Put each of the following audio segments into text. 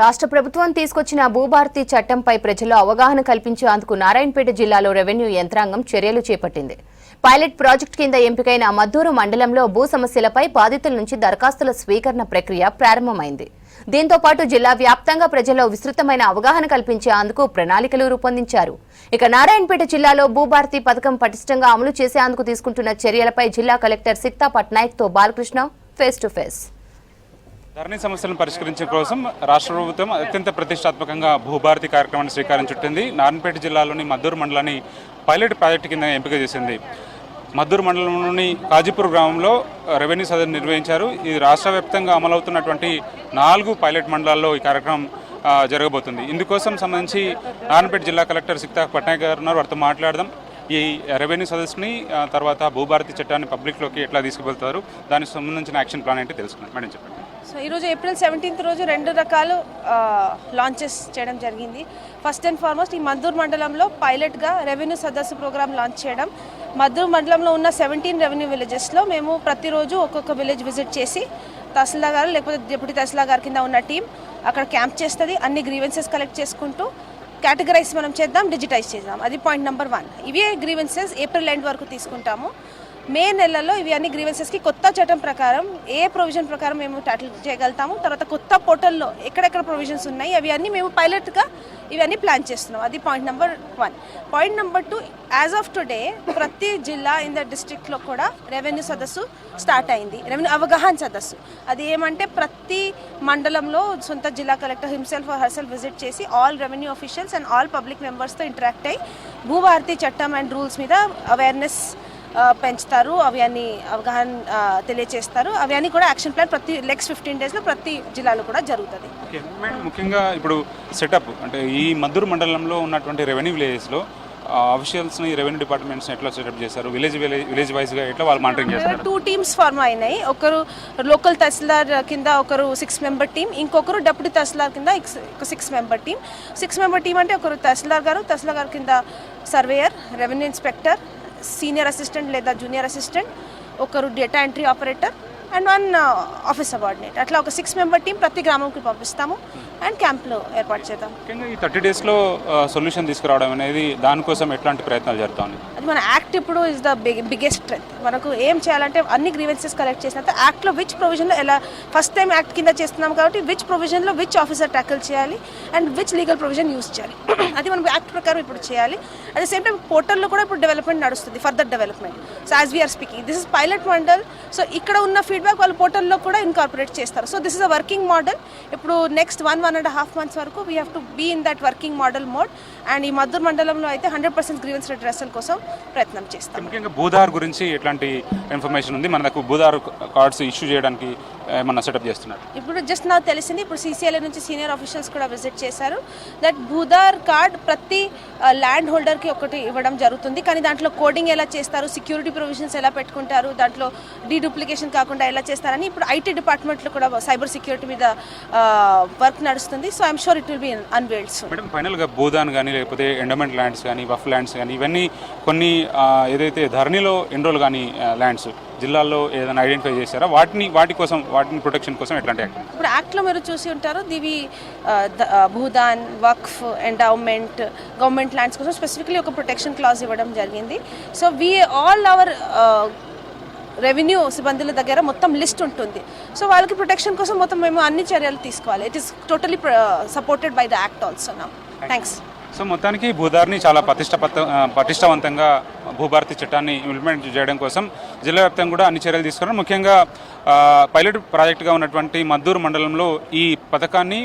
రాష్ట్ర ప్రభుత్వం తీసుకొచ్చిన భూభారతి చట్టంపై ప్రజల్లో అవగాహన కల్పించేందుకు నారాయణపేట జిల్లాలో రెవెన్యూ యంత్రాంగం చర్యలు చేపట్టింది. పైలట్ ప్రాజెక్టు కింద ఎంపికైన మద్దూరు మండలంలో భూ సమస్యలపై బాధితుల నుంచి దరఖాస్తుల స్వీకరణ ప్రక్రియ ప్రారంభమైంది. దీంతో పాటు జిల్లా వ్యాప్తంగా ప్రజల్లో విస్తృతమైన అవగాహన కల్పించేందుకు ప్రణాళికలు రూపొందించారు. ఇక నారాయణపేట జిల్లాలో భూభారతి పథకం పటిష్టంగా అమలు చేసేందుకు తీసుకుంటున్న చర్యలపై జిల్లా కలెక్టర్ సిక్తా పట్నాయక్ తో బాలకృష్ణ ఫేస్ టు ఫేస్. ధరణి సమస్యలను పరిష్కరించడం కోసం రాష్ట్ర ప్రభుత్వం అత్యంత ప్రతిష్టాత్మకంగా భూభారతి కార్యక్రమాన్ని శ్రీకారం చుట్టింది. నారాయణపేట జిల్లాలోని మద్దూరు మండలాన్ని పైలట్ ప్రాజెక్టు కింద ఎంపిక చేసింది. మద్దూరు మండలంలోని కాజీపూర్ గ్రామంలో రెవెన్యూ సదస్సు నిర్వహించారు. ఇది రాష్ట్ర వ్యాప్తంగా అమలవుతున్నటువంటి 4 పైలట్ మండలాల్లో ఈ కార్యక్రమం జరగబోతుంది. ఇందుకోసం సంబంధించి నారాయణపేట జిల్లా కలెక్టర్ సిక్తా పట్నాయక్ గారు ఉన్నారు. వారితో మాట్లాడదాం. ఈ రెవెన్యూ సదస్సుని తర్వాత భూభారతి చట్టాన్ని పబ్లిక్లోకి ఎట్లా తీసుకువెళ్తారు, దానికి సంబంధించిన యాక్షన్ ప్లాన్ ఏంటి తెలుసుకున్నాం. మేడం చెప్పండి. సో ఈరోజు ఏప్రిల్ 17th రోజు 2 రకాలు లాంచెస్ చేయడం జరిగింది. ఫస్ట్ అండ్ ఫార్మోస్ట్ ఈ మద్దూరు మండలంలో పైలట్గా రెవెన్యూ సదస్సు ప్రోగ్రామ్ లాంచ్ చేయడం. మద్దూరు మండలంలో ఉన్న 17 రెవెన్యూ విలేజెస్లో మేము ప్రతిరోజు ఒక్కొక్క విలేజ్ విజిట్ చేసి తహసీల్దార్ గారు లేకపోతే డిప్యూటీ తహసీల్దార్ గారి కింద ఉన్న టీం అక్కడ క్యాంప్ చేస్తుంది. అన్ని గ్రీవెన్సెస్ కలెక్ట్ చేసుకుంటూ కేటగరైజ్ మనం చేద్దాం, డిజిటైజ్ చేద్దాం. అది పాయింట్ నెంబర్ 1. ఇవే గ్రీవెన్సెస్ ఏప్రిల్ ఎండ్ వరకు తీసుకుంటాము. మే నెలలో ఇవి అన్ని గ్రీవెన్సెస్కి కొత్త చట్టం ప్రకారం ఏ ప్రొవిజన్ ప్రకారం మేము టాటిల్ చేయగలుగుతాము. తర్వాత కొత్త పోర్టల్లో ఎక్కడెక్కడ ప్రొవిజన్స్ ఉన్నాయి అవి అన్నీ మేము పైలట్గా ఇవన్నీ ప్లాన్ చేస్తున్నాం. అది point number 1. Point number 2, as of today ప్రతి జిల్లా ఇన్ ద డిస్ట్రిక్ట్లో కూడా రెవెన్యూ సదస్సు స్టార్ట్ అయింది. రెవెన్యూ అవగాహన సదస్సు. అది ఏమంటే ప్రతి మండలంలో సొంత జిల్లా collector himself or herself visit చేసి all revenue officials and all public మెంబర్స్తో ఇంటరాక్ట్ అయ్యి భూభారతి చట్టం అండ్ రూల్స్ మీద అవేర్నెస్ పెంచుతారు. అవి అన్ని అవగాహన తెలియజేస్తారు. అవి అన్ని కూడా యాక్షన్ ప్లాన్ ప్రతి నెక్స్ట్ 15 డేస్లో ప్రతి జిల్లాలో కూడా జరుగుతుంది. ముఖ్యంగా ఇప్పుడు సెటప్ అంటే ఈ మద్దూరు మండలంలో ఉన్నటువంటి రెవెన్యూ విలేజెస్లో ఆఫీషియల్స్ని రెవెన్యూ డిపార్ట్మెంట్స్ని ఎట్లా సెటప్ చేస్తారు, విలేజ్ వైజ్గా ఎట్లా వాళ్ళు మానిటరింగ్ చేస్తారు? 2 టీమ్స్ ఫార్మ్ అయినాయి. ఒకరు లోకల్ తహసీల్దార్ కింద ఒకరు 6 మెంబర్ టీం, ఇంకొకరు డిప్యూటీ తహసీల్దార్ కింద 6 మెంబర్ టీం. 6 మెంబర్ టీం అంటే ఒకరు తహసీల్దార్ గారు కింద surveyor, revenue inspector, senior assistant లేదా జూనియర్ అసిస్టెంట్, ఒకరు data entry operator and 1 office subordinate. అట్లా ఒక 6 మెంబర్ టీం ప్రతి గ్రామంకి పంపిస్తాము అండ్ క్యాంప్లో ఏర్పాటు చేద్దాం. ముఖ్యంగా ఈ 30 డేస్లో సొల్యూషన్ తీసుకురావడం అనేది దానికోసం ఎట్లాంటి ప్రయత్నాలు జరుగుతాయి? అది మన యాక్ట్ ఇప్పుడు ఇస్ ద బిగ్గెస్ట్ స్ట్రెంత్. మనకు ఏం చేయాలంటే అన్ని గ్రీవెన్సెస్ కలెక్ట్ చేసినంత యాక్ట్లో విచ్ ప్రొవిజన్లో ఎలా ఫస్ట్ టైం యాక్ట్ కింద చేస్తున్నాం కాబట్టి విచ్ ప్రొవిజన్లో విచ్ ఆఫీసర్ ట్యాకిల్ చేయాలి and which legal provision use చేయాలి అది మనం యాక్ట్ ప్రకారం ఇప్పుడు చేయాలి. అట్ ద సేమ్ టైం పోర్టల్లో కూడా ఇప్పుడు డెవలప్మెంట్ నడుస్తుంది, further development. So as we are speaking this is pilot model. So ఇక్కడ ఉన్న ఫీడ్బ్యాక్ వాళ్ళు పోర్టల్లో కూడా ఇన్కార్పొరేట్ చేస్తారు. So this is a working model. ఇప్పుడు నెక్స్ట్ 1.5 months వరకు we have to be in that working model mode. And ఈ మద్దూరు మండలంలో అయితే 100% గ్రీవెన్స్ రిడ్రెసల్ కోసం ప్రయత్నం చేస్తాం. ముఖ్యంగా భూధార్ గురించి ఎట్లాంటి ఇన్ఫర్మేషన్ ఉంది? మనకు భూధార్ కార్డ్స్ ఇష్యూ చేయడానికి ఏమన్నా సెటప్ చేస్తున్నారు? ఇప్పుడు జస్ట్ నాకు తెలిసింది, ఇప్పుడు CCLA నుంచి సీనియర్ ఆఫీషియల్స్ కూడా విజిట్ చేశారు. దట్ భూధార్ కార్డ్ ప్రతి ల్యాండ్ హోల్డర్కి ఒకటి ఇవ్వడం జరుగుతుంది. కానీ దాంట్లో కోడింగ్ ఎలా చేస్తారు, సెక్యూరిటీ ప్రొవిజన్స్ ఎలా పెట్టుకుంటారు, దాంట్లో డీడూప్లికేషన్ కాకుండా ఎలా చేస్తారని ఇప్పుడు IT డిపార్ట్మెంట్లో కూడా సైబర్ సెక్యూరిటీ మీద వర్క్ నడుస్తుంది. So I'm sure it will be unveiled soon. Madam, ఫైనల్గా భూదాన్ కానీ లేకపోతే ఎండోమెంట్ ల్యాండ్స్ కానీ వఫ్ ల్యాండ్స్ కానీ ఇవన్నీ కొన్ని ఏదైతే ధరణిలో ఎన్రోల్ కానీ ల్యాండ్స్ జిల్లాల్లో ఏదైనా ఐడెంటిఫై చేశారా? వాటిని ప్రొటెక్షన్ కోసం ఎట్లాంటి యాక్ట్? ఇప్పుడు యాక్ట్లో మీరు చూసి ఉంటారు, దివి Bhoodan, waqf, endowment, government lands కోసం స్పెసిఫిక్లీ ఒక ప్రొటెక్షన్ క్లాజ్ ఇవ్వడం జరిగింది. So we all our revenue సిబ్బందుల దగ్గర మొత్తం లిస్ట్ ఉంటుంది. సో వాళ్ళకి ప్రొటెక్షన్ కోసం మొత్తం మేము అన్ని చర్యలు తీసుకోవాలి. It is totally supported by the act also now. Thanks. So మొత్తానికి భూధార్ని చాలా పటిష్టవంతంగా భూభారతి చట్టాన్ని ఇంప్లిమెంట్ చేయడం కోసం జిల్లా వ్యాప్తంగా కూడా అన్ని చర్యలు తీసుకున్నారు. ముఖ్యంగా పైలట్ ప్రాజెక్టుగా ఉన్నటువంటి మద్దూరు మండలంలో ఈ పథకాన్ని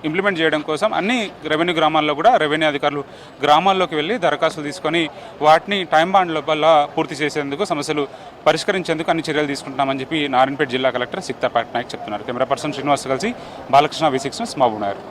ఇంప్లిమెంట్ చేయడం కోసం అన్ని రెవెన్యూ గ్రామాల్లో కూడా రెవెన్యూ అధికారులు గ్రామాల్లోకి వెళ్ళి దరఖాస్తులు తీసుకొని వాటిని టైం బాండ్ లోపల పూర్తి చేసేందుకు, సమస్యలు పరిష్కరించేందుకు అన్ని చర్యలు తీసుకుంటున్నామని చెప్పి నారాయణపేట జిల్లా కలెక్టర్ సిక్తా పట్నాయక్ చెప్తున్నారు. కెమెరా పర్సన్ శ్రీనివాస్ కలిసి బాలకృష్ణ, V6 న్యూస్, మహబూబ్ నగర్.